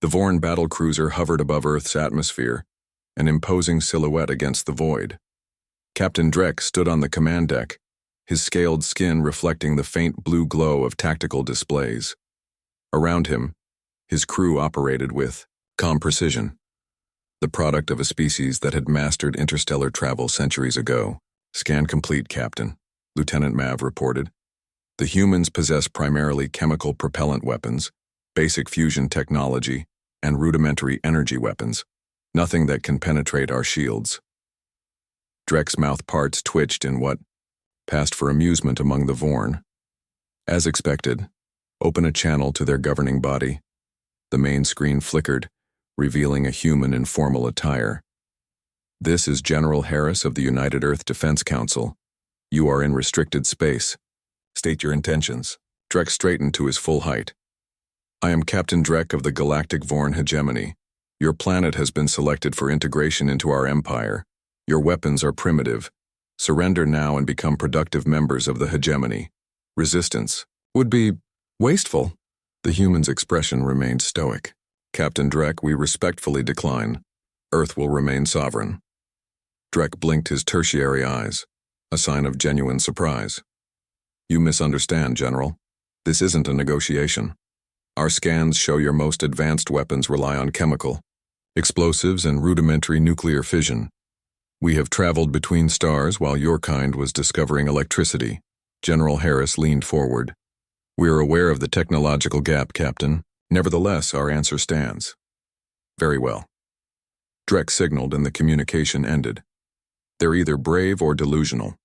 The Vorn battlecruiser hovered above Earth's atmosphere, an imposing silhouette against the void. Captain Drek stood on the command deck, his scaled skin reflecting the faint blue glow of tactical displays. Around him, his crew operated with calm precision, the product of a species that had mastered interstellar travel centuries ago. "Scan complete, Captain," Lieutenant Mav reported. "The humans possess primarily chemical propellant weapons, basic fusion technology, and rudimentary energy weapons, nothing that can penetrate our shields." Drek's mouth parts twitched in what passed for amusement among the Vorn. As expected, open a channel to their governing body. The main screen flickered, revealing a human in formal attire. "This is General Harris of the United Earth Defense Council. You are in restricted space. State your intentions." Drek straightened to his full height. "I am Captain Drek of the Galactic Vorn Hegemony. Your planet has been selected for integration into our empire. Your weapons are primitive. Surrender now and become productive members of the hegemony. Resistance would be wasteful." The human's expression remained stoic. "Captain Drek, we respectfully decline. Earth will remain sovereign." Drek blinked his tertiary eyes, a sign of genuine surprise. "You misunderstand, General. This isn't a negotiation. Our scans show your most advanced weapons rely on chemical, explosives, and rudimentary nuclear fission. We have traveled between stars while your kind was discovering electricity." General Harris leaned forward. "We are aware of the technological gap, Captain. Nevertheless, our answer stands." "Very well." Drek signaled and the communication ended. "They're either brave or delusional.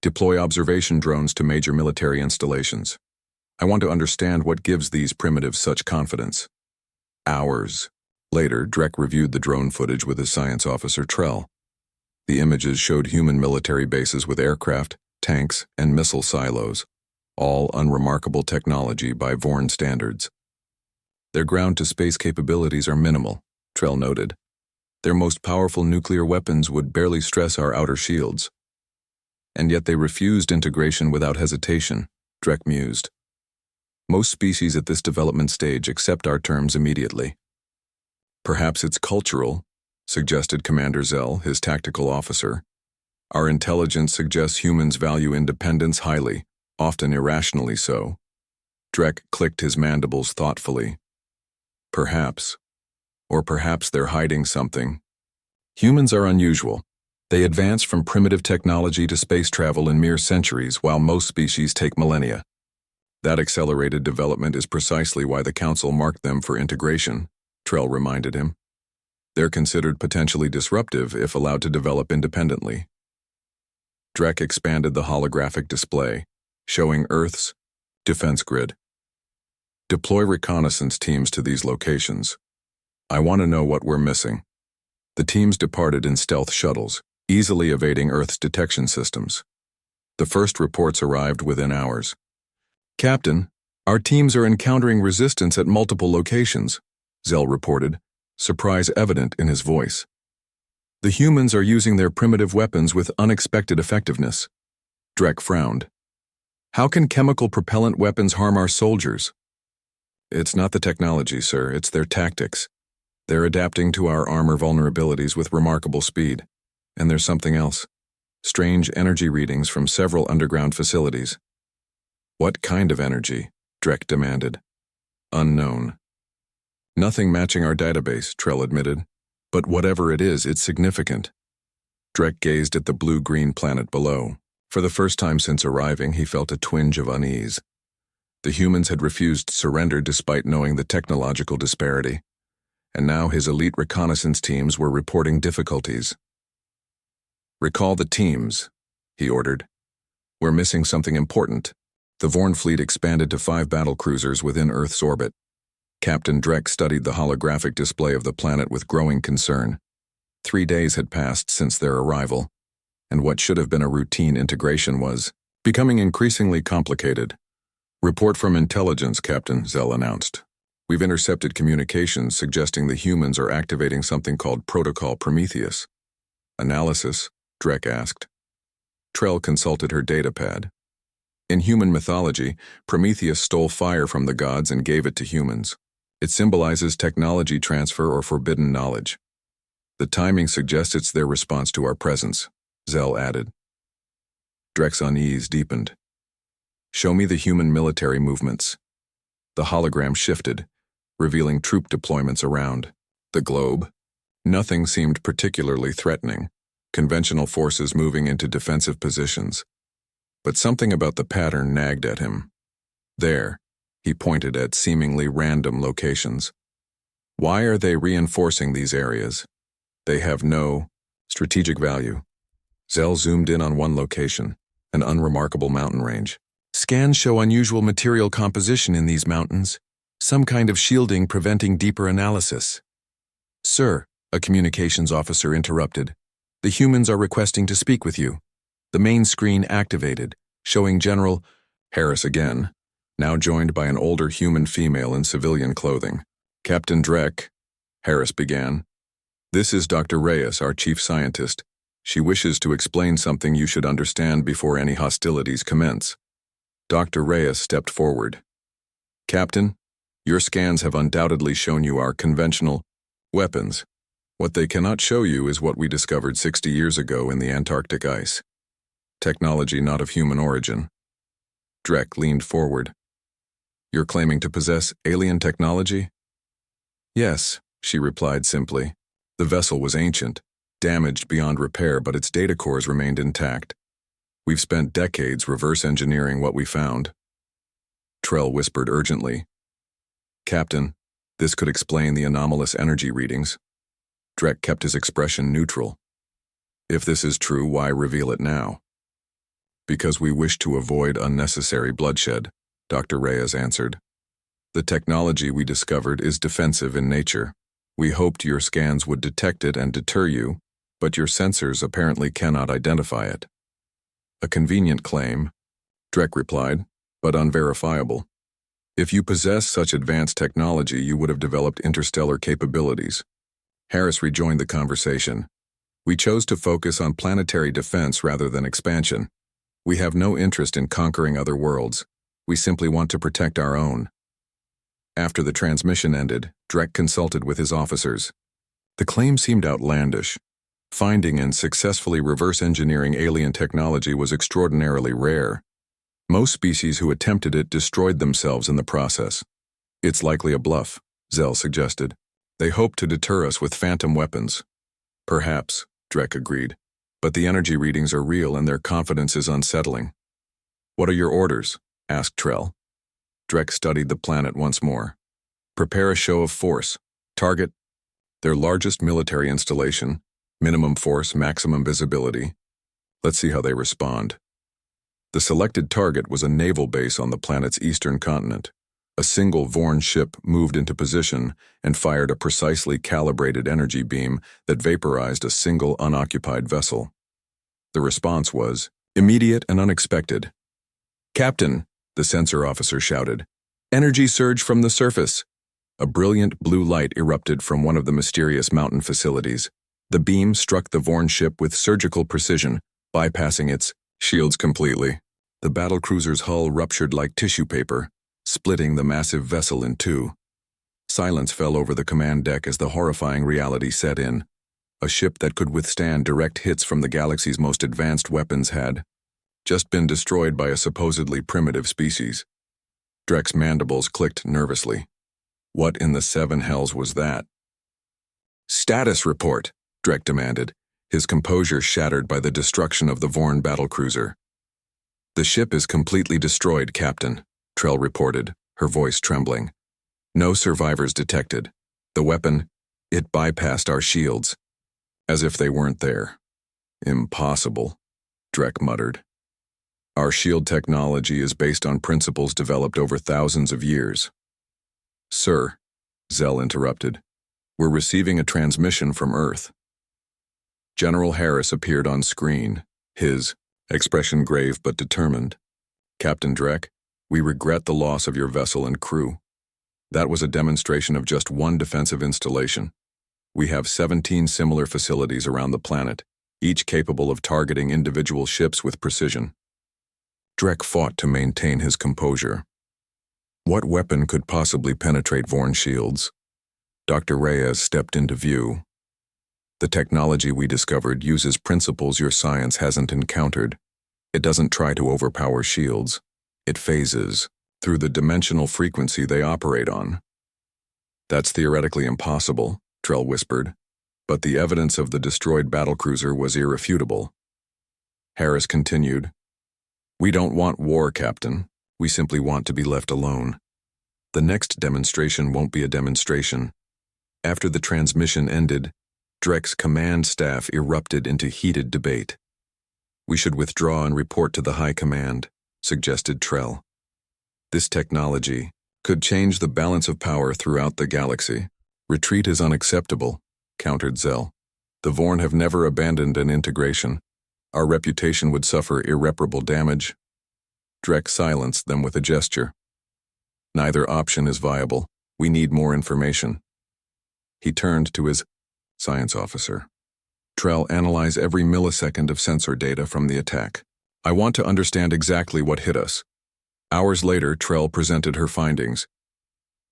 Deploy observation drones to major military installations. I want to understand what gives these primitives such confidence." Hours later, Drek reviewed the drone footage with his science officer Trell. The images showed human military bases with aircraft, tanks, and missile silos, all unremarkable technology by Vorn standards. "Their ground-to-space capabilities are minimal," Trell noted. "Their most powerful nuclear weapons would barely stress our outer shields." "And yet they refused integration without hesitation," Drek mused. "Most species at this development stage accept our terms immediately." "Perhaps it's cultural," suggested Commander Zell, his tactical officer. "Our intelligence suggests humans value independence highly, often irrationally so." Drek clicked his mandibles thoughtfully. "Perhaps. Or perhaps they're hiding something. Humans are unusual. They advance from primitive technology to space travel in mere centuries, while most species take millennia. That accelerated development is precisely why the Council marked them for integration," Trell reminded him. "They're considered potentially disruptive if allowed to develop independently." Drek expanded the holographic display, showing Earth's defense grid. "Deploy reconnaissance teams to these locations. I want to know what we're missing." The teams departed in stealth shuttles, easily evading Earth's detection systems. The first reports arrived within hours. "Captain, our teams are encountering resistance at multiple locations," Zell reported, surprise evident in his voice. "The humans are using their primitive weapons with unexpected effectiveness." Drek frowned. "How can chemical propellant weapons harm our soldiers?" "It's not the technology, sir, it's their tactics. They're adapting to our armor vulnerabilities with remarkable speed. And there's something else. Strange energy readings from several underground facilities." "What kind of energy?" Drek demanded. "Unknown. Nothing matching our database," Trell admitted. "But whatever it is, it's significant." Drek gazed at the blue-green planet below. For the first time since arriving, he felt a twinge of unease. The humans had refused surrender despite knowing the technological disparity. And now his elite reconnaissance teams were reporting difficulties. "Recall the teams," he ordered. "We're missing something important." The Vorn fleet expanded to 5 battlecruisers within Earth's orbit. Captain Drek studied the holographic display of the planet with growing concern. 3 days had passed since their arrival, and what should have been a routine integration was becoming increasingly complicated. "Report from intelligence, Captain," Zell announced. "We've intercepted communications suggesting the humans are activating something called Protocol Prometheus." "Analysis?" Drek asked. Trell consulted her datapad. "In human mythology, Prometheus stole fire from the gods and gave it to humans. It symbolizes technology transfer or forbidden knowledge. The timing suggests it's their response to our presence, Zell added. Drek's unease deepened. Show me the human military movements. The hologram shifted, revealing troop deployments around the globe. Nothing seemed particularly threatening, conventional forces moving into defensive positions. But something about the pattern nagged at him. There, he pointed at seemingly random locations. Why are they reinforcing these areas? They have no strategic value. Zell zoomed in on one location, an unremarkable mountain range. Scans show unusual material composition in these mountains, some kind of shielding preventing deeper analysis. Sir, a communications officer interrupted. The humans are requesting to speak with you. The main screen activated, showing General Harris again, now joined by an older human female in civilian clothing. Captain Drek, Harris began. This is Dr. Reyes, our chief scientist. She wishes to explain something you should understand before any hostilities commence. Dr. Reyes stepped forward. Captain, your scans have undoubtedly shown you our conventional weapons. What they cannot show you is what we discovered 60 years ago in the Antarctic ice. Technology not of human origin. Drek leaned forward. You're claiming to possess alien technology? Yes, she replied simply. The vessel was ancient, damaged beyond repair, but its data cores remained intact. We've spent decades reverse engineering what we found. Trell whispered urgently. Captain, this could explain the anomalous energy readings. Drek kept his expression neutral. If this is true, why reveal it now? Because we wish to avoid unnecessary bloodshed, Dr. Reyes answered. The technology we discovered is defensive in nature. We hoped your scans would detect it and deter you, but your sensors apparently cannot identify it. A convenient claim, Drek replied, but unverifiable. If you possess such advanced technology, you would have developed interstellar capabilities. Harris rejoined the conversation. We chose to focus on planetary defense rather than expansion. We have no interest in conquering other worlds. We simply want to protect our own. After the transmission ended, Drek consulted with his officers. The claim seemed outlandish. Finding and successfully reverse engineering alien technology was extraordinarily rare. Most species who attempted it destroyed themselves in the process. It's likely a bluff, Zell suggested. They hope to deter us with phantom weapons. Perhaps, Drek agreed, but the energy readings are real and their confidence is unsettling. What are your orders? Asked Trell. Drek studied the planet once more. Prepare a show of force. Target their largest military installation. Minimum force, maximum visibility. Let's see how they respond. The selected target was a naval base on the planet's eastern continent. A single Vorn ship moved into position and fired a precisely calibrated energy beam that vaporized a single unoccupied vessel. The response was immediate and unexpected. Captain, the sensor officer shouted. Energy surge from the surface. A brilliant blue light erupted from one of the mysterious mountain facilities. The beam struck the Vorn ship with surgical precision, bypassing its shields completely. The battlecruiser's hull ruptured like tissue paper, splitting the massive vessel in two. Silence fell over the command deck as the horrifying reality set in. A ship that could withstand direct hits from the galaxy's most advanced weapons had just been destroyed by a supposedly primitive species. Drek's mandibles clicked nervously. What in the seven hells was that? Status report, Drek demanded, his composure shattered by the destruction of the Vorn battlecruiser. The ship is completely destroyed, Captain, Trell reported, her voice trembling. No survivors detected. The weapon, it bypassed our shields. As if they weren't there. Impossible, Drek muttered. Our shield technology is based on principles developed over thousands of years. Sir, Zell interrupted, we're receiving a transmission from Earth. General Harris appeared on screen, his expression grave but determined. Captain Drek, we regret the loss of your vessel and crew. That was a demonstration of just one defensive installation. We have 17 similar facilities around the planet, each capable of targeting individual ships with precision. Drek fought to maintain his composure. What weapon could possibly penetrate Vorn shields? Dr. Reyes stepped into view. The technology we discovered uses principles your science hasn't encountered. It doesn't try to overpower shields. It phases through the dimensional frequency they operate on. That's theoretically impossible, Trell whispered, but the evidence of the destroyed battlecruiser was irrefutable. Harris continued, "We don't want war, Captain. We simply want to be left alone. The next demonstration won't be a demonstration." After the transmission ended, Dreck's command staff erupted into heated debate. "We should withdraw and report to the High Command," suggested Trell. "This technology could change the balance of power throughout the galaxy. Retreat is unacceptable," countered Zell. "The Vorn have never abandoned an integration. Our reputation would suffer irreparable damage." Dreck silenced them with a gesture. "Neither option is viable. We need more information." He turned to his science officer. "Trell, analyze every millisecond of sensor data from the attack. I want to understand exactly what hit us." Hours later, Trell presented her findings.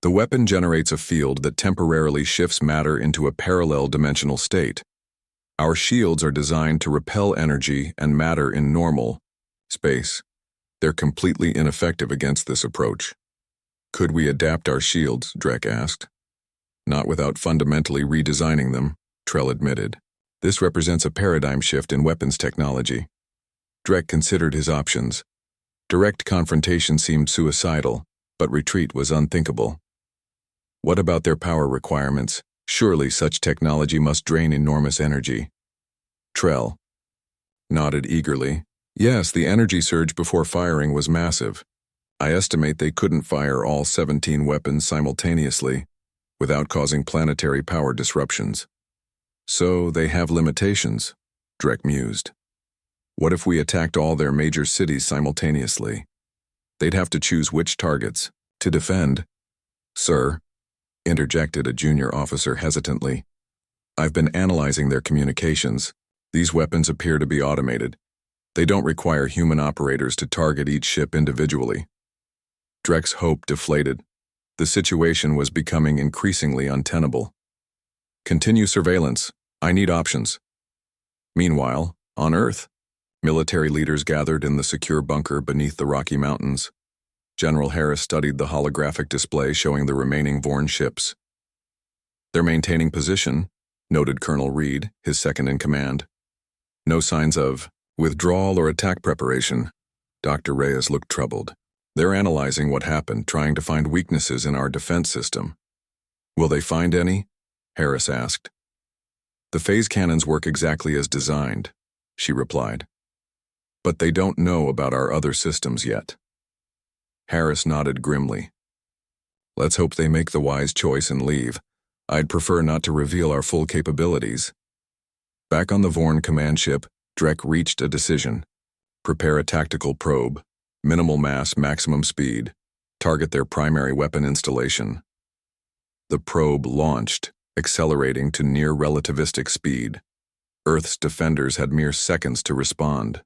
The weapon generates a field that temporarily shifts matter into a parallel dimensional state. Our shields are designed to repel energy and matter in normal space. They're completely ineffective against this approach. "Could we adapt our shields?" Dreck asked. "Not without fundamentally redesigning them," Trell admitted. "This represents a paradigm shift in weapons technology." Dreck considered his options. Direct confrontation seemed suicidal, but retreat was unthinkable. What about their power requirements? Surely such technology must drain enormous energy. Trell nodded eagerly. "Yes, the energy surge before firing was massive. I estimate they couldn't fire all 17 weapons simultaneously without causing planetary power disruptions. So they have limitations," Dreck mused. "What if we attacked all their major cities simultaneously? They'd have to choose which targets to defend." "Sir," interjected a junior officer hesitantly, "I've been analyzing their communications. These weapons appear to be automated. They don't require human operators to target each ship individually." Dreck's hope deflated. The situation was becoming increasingly untenable. "Continue surveillance. I need options." Meanwhile, on Earth, military leaders gathered in the secure bunker beneath the Rocky Mountains. General Harris studied the holographic display showing the remaining Vorn ships. "They're maintaining position," noted Colonel Reed, his second-in-command. "No signs of withdrawal or attack preparation." Dr. Reyes looked troubled. "They're analyzing what happened, trying to find weaknesses in our defense system." "Will they find any?" Harris asked. "The phase cannons work exactly as designed," she replied. "But they don't know about our other systems yet." Harris nodded grimly. "Let's hope they make the wise choice and leave. I'd prefer not to reveal our full capabilities." Back on the Vorn command ship, Dreck reached a decision. Prepare a tactical probe. Minimal mass, maximum speed. Target their primary weapon installation. The probe launched, accelerating to near relativistic speed. Earth's defenders had mere seconds to respond.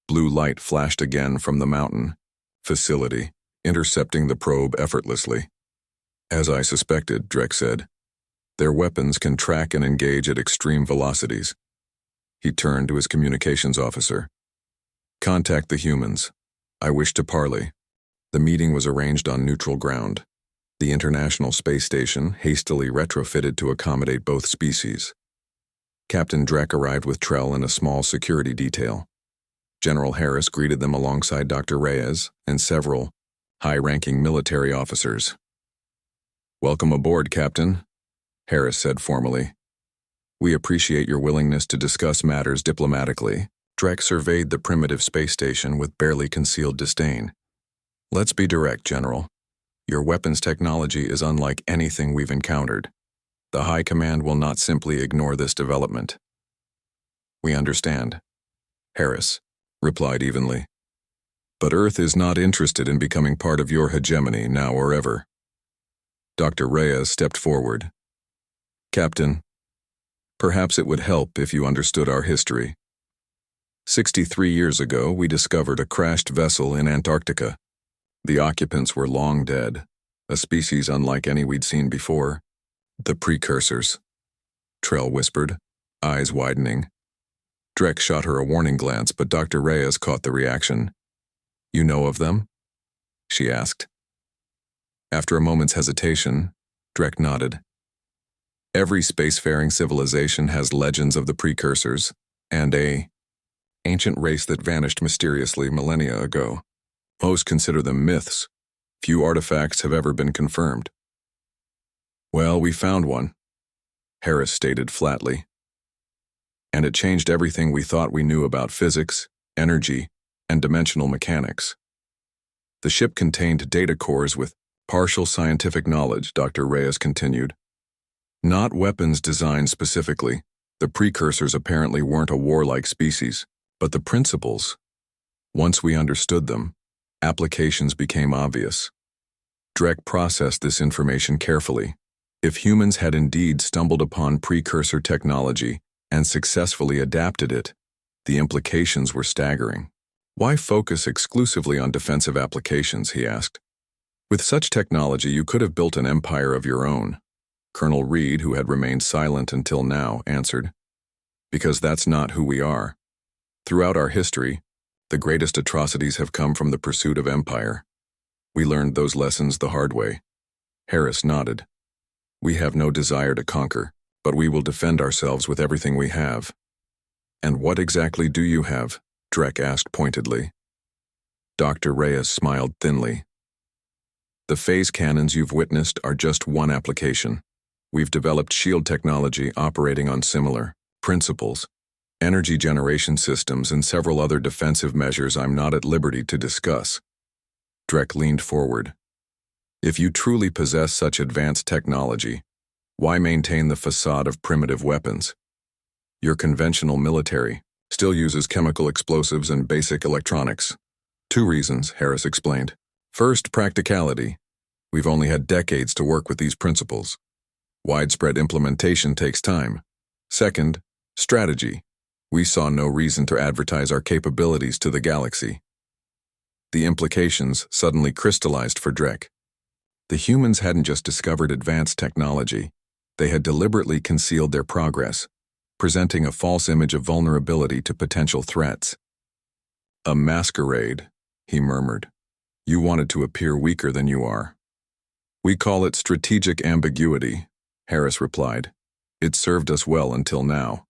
Blue light flashed again from the mountain facility, intercepting the probe effortlessly. "As I suspected," Dreck said. "Their weapons can track and engage at extreme velocities." He turned to his communications officer. "Contact the humans. I wish to parley." The meeting was arranged on neutral ground. The International Space Station, hastily retrofitted to accommodate both species. Captain Dreck arrived with Trell and a small security detail. General Harris greeted them alongside Dr. Reyes and several high-ranking military officers. "Welcome aboard, Captain," Harris said formally. "We appreciate your willingness to discuss matters diplomatically." Dreck surveyed the primitive space station with barely concealed disdain. "Let's be direct, General. Your weapons technology is unlike anything we've encountered. The High Command will not simply ignore this development." "We understand," Harris replied evenly. "But Earth is not interested in becoming part of your hegemony now or ever." Dr. Reyes stepped forward. "Captain, perhaps it would help if you understood our history. 63 years ago, we discovered a crashed vessel in Antarctica. The occupants were long dead, a species unlike any we'd seen before. The precursors, Trell whispered, eyes widening. Drek shot her a warning glance, but Dr. Reyes caught the reaction. You know of them? She asked. After a moment's hesitation, Drek nodded. Every spacefaring civilization has legends of the precursors, and an ancient race that vanished mysteriously millennia ago. Most consider them myths. Few artifacts have ever been confirmed. Well, we found one, Harris stated flatly. And it changed everything we thought we knew about physics, energy, and dimensional mechanics. The ship contained data cores with partial scientific knowledge, Dr. Reyes continued. Not weapons designed specifically. The precursors apparently weren't a warlike species, but the principles. Once we understood them, applications became obvious. Drek processed this information carefully. If humans had indeed stumbled upon precursor technology and successfully adapted it, the implications were staggering. Why focus exclusively on defensive applications, he asked. With such technology, you could have built an empire of your own. Colonel Reed, who had remained silent until now, answered. Because that's not who we are. Throughout our history, the greatest atrocities have come from the pursuit of empire. We learned those lessons the hard way. Harris nodded. We have no desire to conquer, but we will defend ourselves with everything we have. And what exactly do you have? Drek asked pointedly. Dr. Reyes smiled thinly. The phase cannons you've witnessed are just one application. We've developed shield technology operating on similar principles, energy generation systems, and several other defensive measures I'm not at liberty to discuss. Drek leaned forward. If you truly possess such advanced technology, why maintain the facade of primitive weapons? Your conventional military still uses chemical explosives and basic electronics. 2 reasons, Harris explained. First, practicality. We've only had decades to work with these principles. Widespread implementation takes time. Second, strategy. We saw no reason to advertise our capabilities to the galaxy. The implications suddenly crystallized for Drek. The humans hadn't just discovered advanced technology, they had deliberately concealed their progress, presenting a false image of vulnerability to potential threats. A masquerade, he murmured. You wanted to appear weaker than you are. We call it strategic ambiguity, Harris replied. It served us well until now.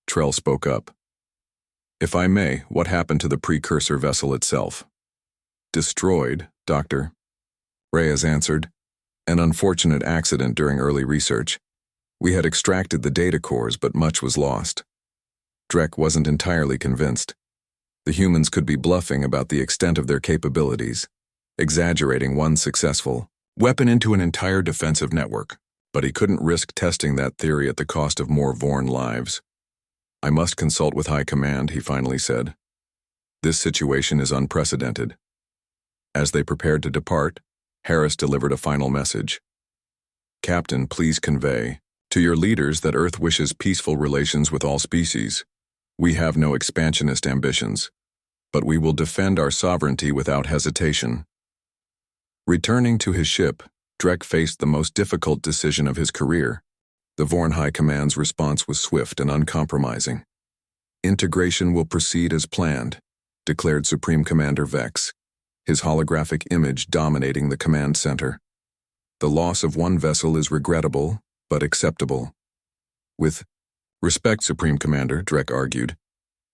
Trell spoke up. If I may, what happened to the precursor vessel itself? Destroyed, Doctor. Reyes answered. An unfortunate accident during early research. We had extracted the data cores, but much was lost. Drek wasn't entirely convinced. The humans could be bluffing about the extent of their capabilities, exaggerating one successful weapon into an entire defensive network, but he couldn't risk testing that theory at the cost of more Vorn lives. I must consult with High Command, he finally said. This situation is unprecedented. As they prepared to depart, Harris delivered a final message. Captain, please convey to your leaders that Earth wishes peaceful relations with all species. We have no expansionist ambitions, but we will defend our sovereignty without hesitation. Returning to his ship, Drek faced the most difficult decision of his career. The Vorn High Command's response was swift and uncompromising. Integration will proceed as planned, declared Supreme Commander Vex, his holographic image dominating the command center. The loss of one vessel is regrettable, but acceptable. With respect, Supreme Commander, Drek argued,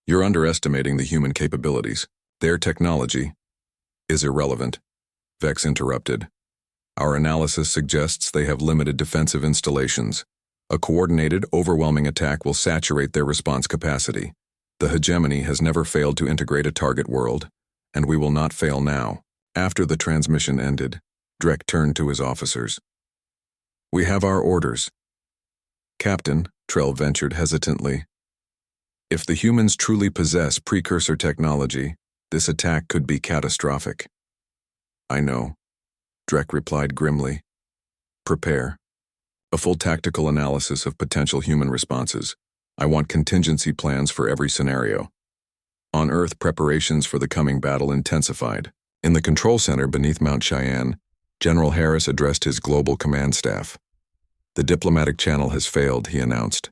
you're underestimating the human capabilities. Their technology is irrelevant. Vex interrupted. Our analysis suggests they have limited defensive installations. A coordinated, overwhelming attack will saturate their response capacity. The hegemony has never failed to integrate a target world, and we will not fail now. After the transmission ended, Drek turned to his officers. We have our orders. Captain, Trell ventured hesitantly. If the humans truly possess precursor technology, this attack could be catastrophic. I know, Drek replied grimly. Prepare. A full tactical analysis of potential human responses. I want contingency plans for every scenario. On Earth, preparations for the coming battle intensified. In the control center beneath Mount Cheyenne, General Harris addressed his global command staff. The diplomatic channel has failed, he announced.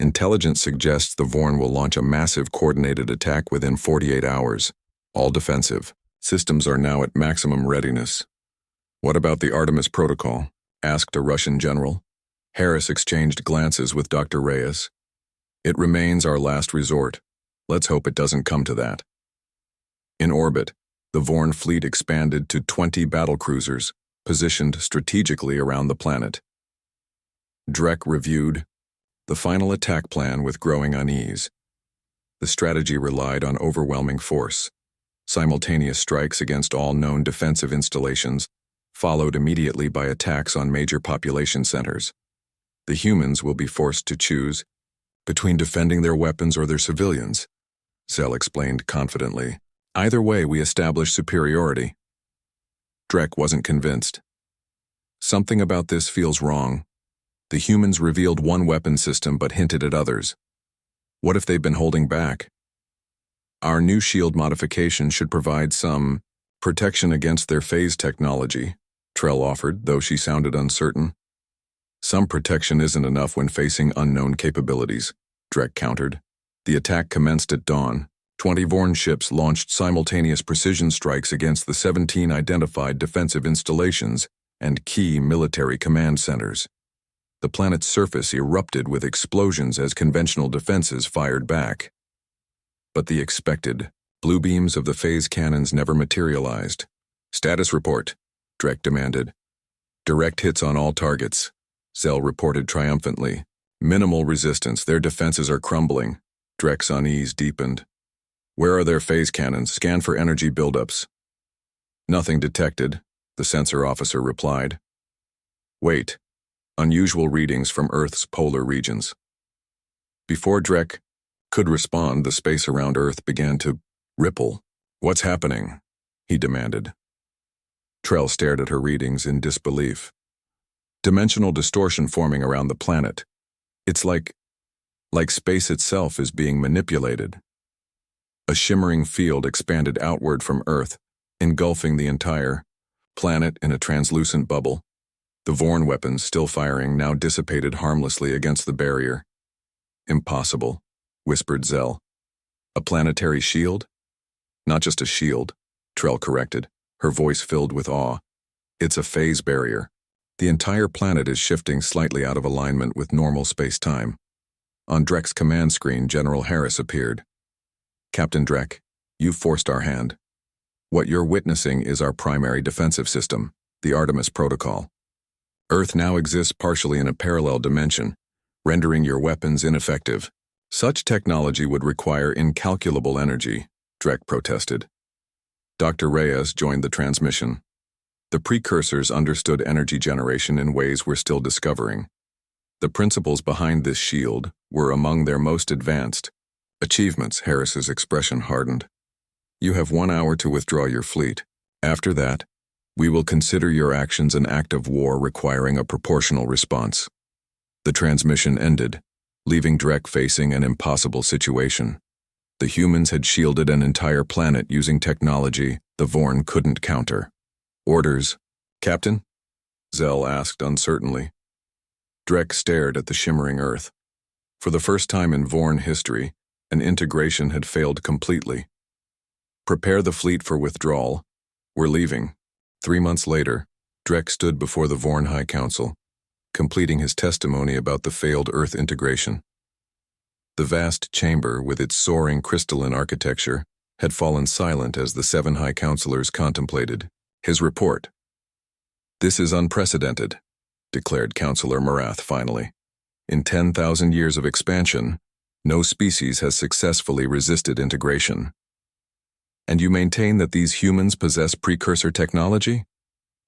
Intelligence suggests the Vorn will launch a massive coordinated attack within 48 hours, all defensive. Systems are now at maximum readiness. What about the Artemis Protocol? Asked a Russian general. Harris exchanged glances with Dr. Reyes. It remains our last resort. Let's hope it doesn't come to that. In orbit, the Vorn fleet expanded to 20 battlecruisers, positioned strategically around the planet. Drek reviewed the final attack plan with growing unease. The strategy relied on overwhelming force. Simultaneous strikes against all known defensive installations, followed immediately by attacks on major population centers. The humans will be forced to choose between defending their weapons or their civilians, Zell explained confidently. Either way, we establish superiority. Drek wasn't convinced. Something about this feels wrong. The humans revealed one weapon system but hinted at others. What if they've been holding back? Our new shield modification should provide some protection against their phase technology, Trell offered, though she sounded uncertain. Some protection isn't enough when facing unknown capabilities, Drek countered. The attack commenced at dawn. 20 Vorn ships launched simultaneous precision strikes against the 17 identified defensive installations and key military command centers. The planet's surface erupted with explosions as conventional defenses fired back. But the expected blue beams of the phase cannons never materialized. Status report, Drek demanded. Direct hits on all targets, Zell reported triumphantly. Minimal resistance, their defenses are crumbling. Drek's unease deepened. Where are their phase cannons? Scan for energy buildups. Nothing detected, the sensor officer replied. Wait. Unusual readings from Earth's polar regions. Before Drek could respond, the space around Earth began to ripple. What's happening? He demanded. Trell stared at her readings in disbelief. Dimensional distortion forming around the planet. It's like space itself is being manipulated. A shimmering field expanded outward from Earth, engulfing the entire planet in a translucent bubble. The Vorn weapons, still firing, now dissipated harmlessly against the barrier. Impossible, whispered Zell. A planetary shield? Not just a shield, Trell corrected, her voice filled with awe. It's a phase barrier. The entire planet is shifting slightly out of alignment with normal space-time. On Drek's command screen, General Harris appeared. Captain Drek, you've forced our hand. What you're witnessing is our primary defensive system, the Artemis Protocol. Earth now exists partially in a parallel dimension, rendering your weapons ineffective. Such technology would require incalculable energy, Drek protested. Dr. Reyes joined the transmission. The precursors understood energy generation in ways we're still discovering. The principles behind this shield were among their most advanced achievements. Harris's expression hardened. You have 1 hour to withdraw your fleet. After that, we will consider your actions an act of war requiring a proportional response. The transmission ended, leaving Drek facing an impossible situation. The humans had shielded an entire planet using technology the Vorn couldn't counter. Orders, Captain? Zell asked uncertainly. Drek stared at the shimmering Earth. For the first time in Vorn history, an integration had failed completely. Prepare the fleet for withdrawal. We're leaving. 3 months later, Drek stood before the Vorn High Council, completing his testimony about the failed Earth integration. The vast chamber, with its soaring crystalline architecture, had fallen silent as the 7 High Councilors contemplated his report. This is unprecedented, declared Councilor Marath finally. In 10,000 years of expansion, no species has successfully resisted integration. And you maintain that these humans possess precursor technology?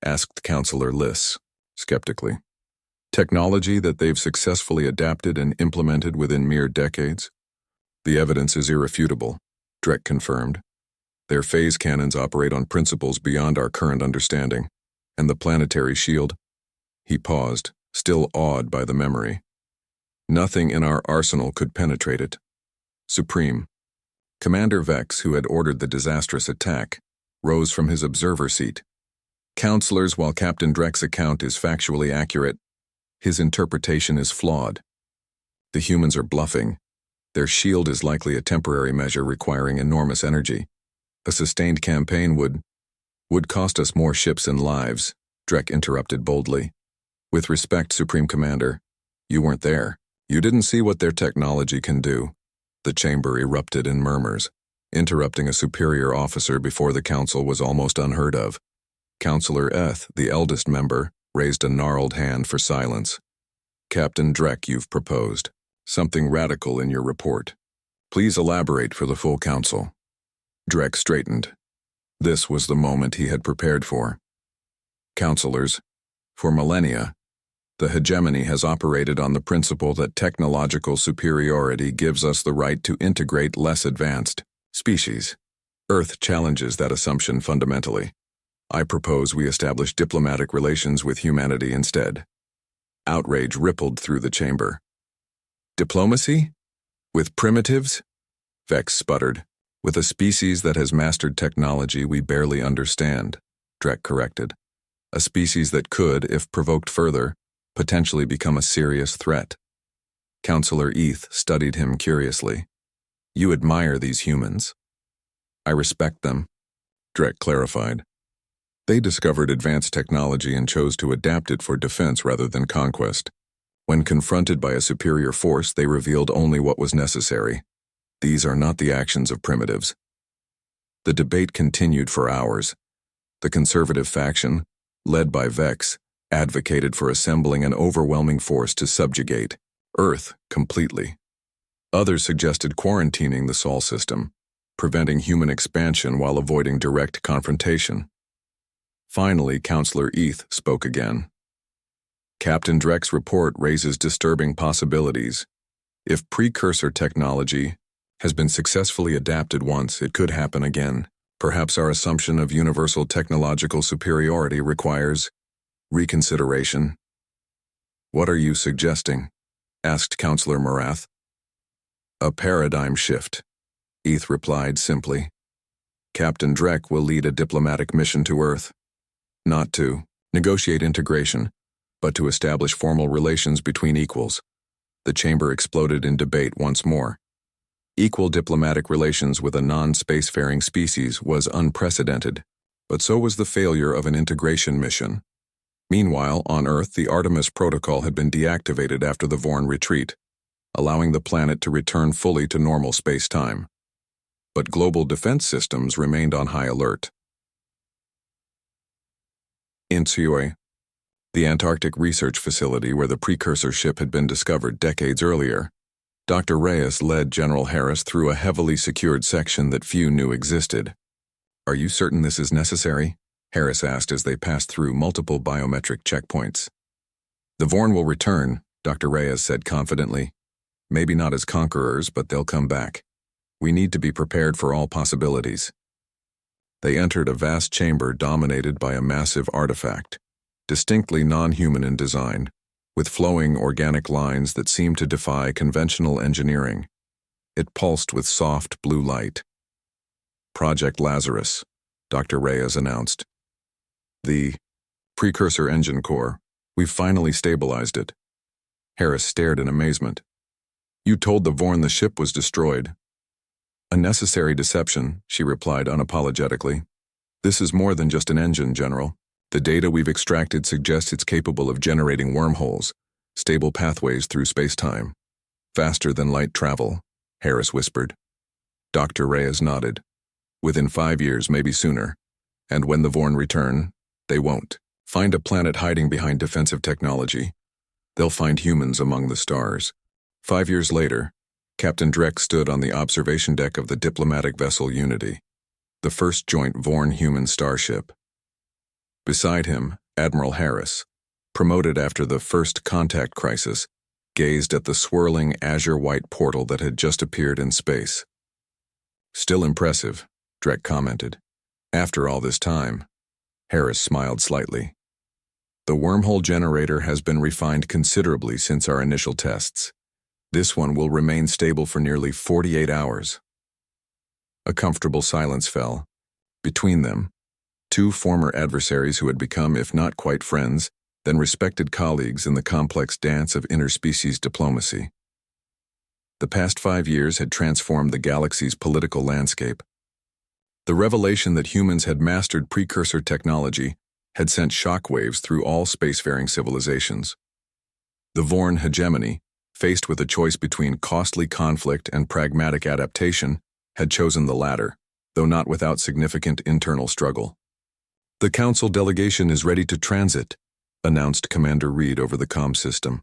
Asked Councilor Liss, skeptically. Technology that they've successfully adapted and implemented within mere decades? The evidence is irrefutable, Drek confirmed. Their phase cannons operate on principles beyond our current understanding. And the planetary shield? He paused, still awed by the memory. Nothing in our arsenal could penetrate it. Supreme. Commander Vex, who had ordered the disastrous attack, rose from his observer seat. Counselors, while Captain Dreck's account is factually accurate, his interpretation is flawed. The humans are bluffing. Their shield is likely a temporary measure requiring enormous energy. A sustained campaign would cost us more ships and lives, Dreck interrupted boldly. With respect, Supreme Commander, you weren't there. You didn't see what their technology can do. The chamber erupted in murmurs. Interrupting a superior officer before the council was almost unheard of. Counselor Eth, the eldest member, raised a gnarled hand for silence. Captain Dreck, you've proposed something radical in your report. Please elaborate for the full council. Dreck straightened. This was the moment he had prepared for. Counselors, for millennia, the hegemony has operated on the principle that technological superiority gives us the right to integrate less advanced species. Earth challenges that assumption fundamentally. I propose we establish diplomatic relations with humanity instead. Outrage rippled through the chamber. Diplomacy? With primitives? Vex sputtered. With a species that has mastered technology we barely understand, Dreck corrected. A species that could, if provoked further, potentially become a serious threat. Counselor Eth studied him curiously. You admire these humans. I respect them, Dreck clarified. They discovered advanced technology and chose to adapt it for defense rather than conquest. When confronted by a superior force, they revealed only what was necessary. These are not the actions of primitives. The debate continued for hours. The conservative faction, led by Vex, advocated for assembling an overwhelming force to subjugate Earth completely. Others suggested quarantining the Sol system, preventing human expansion while avoiding direct confrontation. Finally, Counselor Eth spoke again. Captain Dreck's report raises disturbing possibilities. If precursor technology has been successfully adapted once, it could happen again. Perhaps our assumption of universal technological superiority requires reconsideration. What are you suggesting? Asked Counselor Morath. A paradigm shift, Eth replied simply. Captain Dreck will lead a diplomatic mission to Earth. Not to negotiate integration, but to establish formal relations between equals. The chamber exploded in debate once more. Equal diplomatic relations with a non-spacefaring species was unprecedented, but so was the failure of an integration mission. Meanwhile, on Earth, the Artemis Protocol had been deactivated after the Vorn retreat, allowing the planet to return fully to normal space-time. But global defense systems remained on high alert. In SUBSCIBE, the Antarctic research facility where the precursor ship had been discovered decades earlier, Dr. Reyes led General Harris through a heavily secured section that few knew existed. Are you certain this is necessary? Harris asked as they passed through multiple biometric checkpoints. The Vorn will return, Dr. Reyes said confidently. Maybe not as conquerors, but they'll come back. We need to be prepared for all possibilities. They entered a vast chamber dominated by a massive artifact, distinctly non-human in design, with flowing organic lines that seemed to defy conventional engineering. It pulsed with soft blue light. Project Lazarus, Dr. Reyes announced. The precursor engine core. We've finally stabilized it. Harris stared in amazement. You told the Vorn the ship was destroyed. A necessary deception, she replied unapologetically. This is more than just an engine, General. The data we've extracted suggests it's capable of generating wormholes, stable pathways through space-time. Faster than light travel, Harris whispered. Dr. Reyes nodded. Within 5 years, maybe sooner. And when the Vorn return, they won't find a planet hiding behind defensive technology. They'll find humans among the stars. 5 years later, Captain Dreck stood on the observation deck of the diplomatic vessel Unity, the first joint Vorn-human starship. Beside him, Admiral Harris, promoted after the first contact crisis, gazed at the swirling azure-white portal that had just appeared in space. Still impressive, Dreck commented. After all this time, Harris smiled slightly. The wormhole generator has been refined considerably since our initial tests. This one will remain stable for nearly 48 hours. A comfortable silence fell. Between them, Two former adversaries who had become, if not quite friends, then respected colleagues in the complex dance of interspecies diplomacy. The past 5 years had transformed the galaxy's political landscape. The revelation that humans had mastered precursor technology had sent shockwaves through all spacefaring civilizations. The Vorn hegemony, faced with a choice between costly conflict and pragmatic adaptation, had chosen the latter, though not without significant internal struggle. "The Council delegation is ready to transit," announced Commander Reed over the comm system.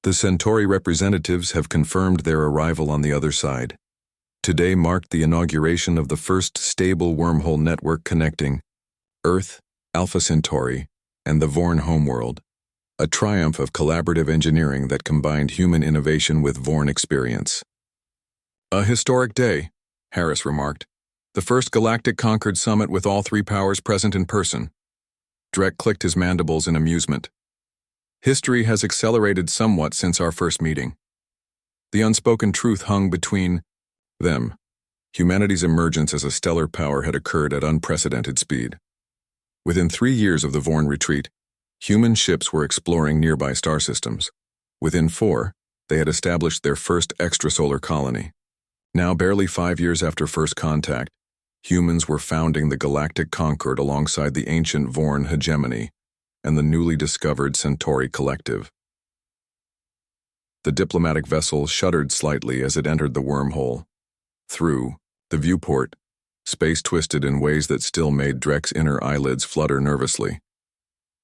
"The Centauri representatives have confirmed their arrival on the other side. Today marked the inauguration of the first stable wormhole network connecting Earth, Alpha Centauri, and the Vorn homeworld, a triumph of collaborative engineering that combined human innovation with Vorn experience." "A historic day," Harris remarked. "The first galactic Concord summit with all three powers present in person." Drek clicked his mandibles in amusement. "History has accelerated somewhat since our first meeting." The unspoken truth hung between them. Humanity's emergence as a stellar power had occurred at unprecedented speed. Within 3 years of the Vorn retreat, human ships were exploring nearby star systems. Within 4, they had established their first extrasolar colony. Now, barely 5 years after first contact, humans were founding the Galactic Concord alongside the ancient Vorn hegemony and the newly discovered Centauri collective. The diplomatic vessel shuddered slightly as it entered the wormhole. Through the viewport, space twisted in ways that still made Drek's inner eyelids flutter nervously.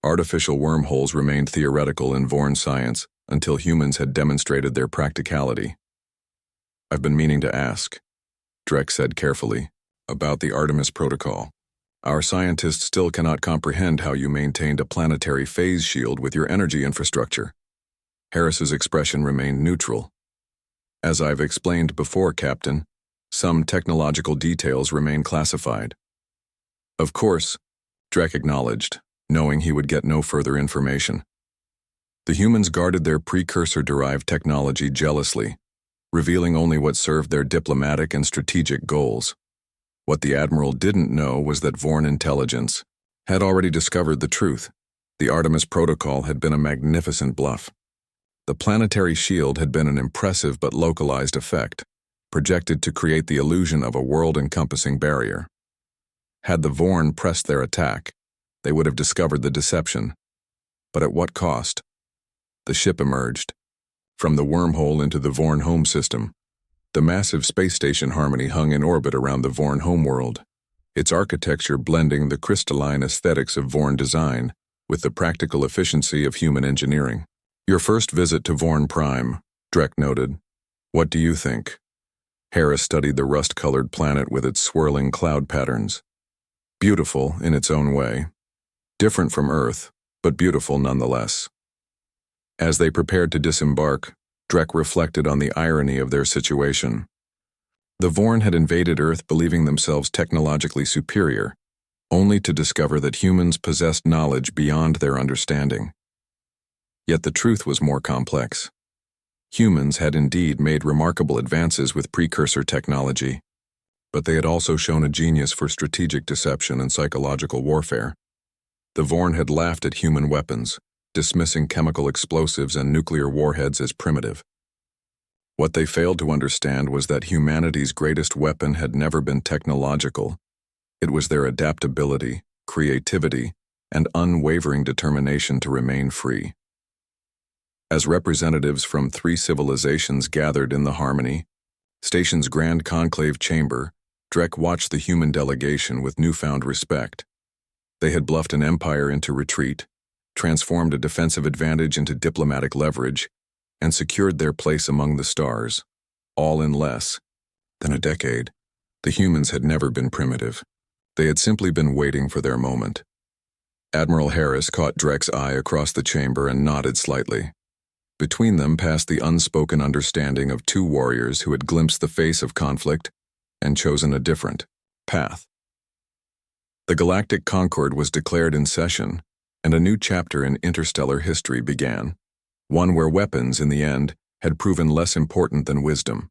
Artificial wormholes remained theoretical in Vorn science until humans had demonstrated their practicality. "I've been meaning to ask," Drek said carefully, "about the Artemis Protocol. Our scientists still cannot comprehend how you maintained a planetary phase shield with your energy infrastructure." Harris's expression remained neutral. "As I've explained before, Captain, some technological details remain classified." "Of course," Drek acknowledged, knowing he would get no further information. The humans guarded their precursor-derived technology jealously, revealing only what served their diplomatic and strategic goals. What the Admiral didn't know was that Vorn intelligence had already discovered the truth. The Artemis Protocol had been a magnificent bluff. The planetary shield had been an impressive but localized effect, projected to create the illusion of a world-encompassing barrier. Had the Vorn pressed their attack, they would have discovered the deception. But at what cost? The ship emerged. From the wormhole into the Vorn home system, the massive space station Harmony hung in orbit around the Vorn homeworld, its architecture blending the crystalline aesthetics of Vorn design with the practical efficiency of human engineering. "Your first visit to Vorn Prime," Drek noted. "What do you think?" Harris studied the rust-colored planet with its swirling cloud patterns. Beautiful in its own way. Different from Earth, but beautiful nonetheless. As they prepared to disembark, Drek reflected on the irony of their situation. The Vorn had invaded Earth believing themselves technologically superior, only to discover that humans possessed knowledge beyond their understanding. Yet the truth was more complex. Humans had indeed made remarkable advances with precursor technology, but they had also shown a genius for strategic deception and psychological warfare. The Vorn had laughed at human weapons, dismissing chemical explosives and nuclear warheads as primitive. What they failed to understand was that humanity's greatest weapon had never been technological. It was their adaptability, creativity, and unwavering determination to remain free. As representatives from 3 civilizations gathered in the Harmony Station's Grand Conclave chamber, Drek watched the human delegation with newfound respect. They had bluffed an empire into retreat, transformed a defensive advantage into diplomatic leverage, and secured their place among the stars, all in less than a decade. The humans had never been primitive. They had simply been waiting for their moment. Admiral Harris caught Drek's eye across the chamber and nodded slightly. Between them passed the unspoken understanding of 2 warriors who had glimpsed the face of conflict and chosen a different path. The Galactic Concord was declared in session, and a new chapter in interstellar history began, one where weapons, in the end, had proven less important than wisdom.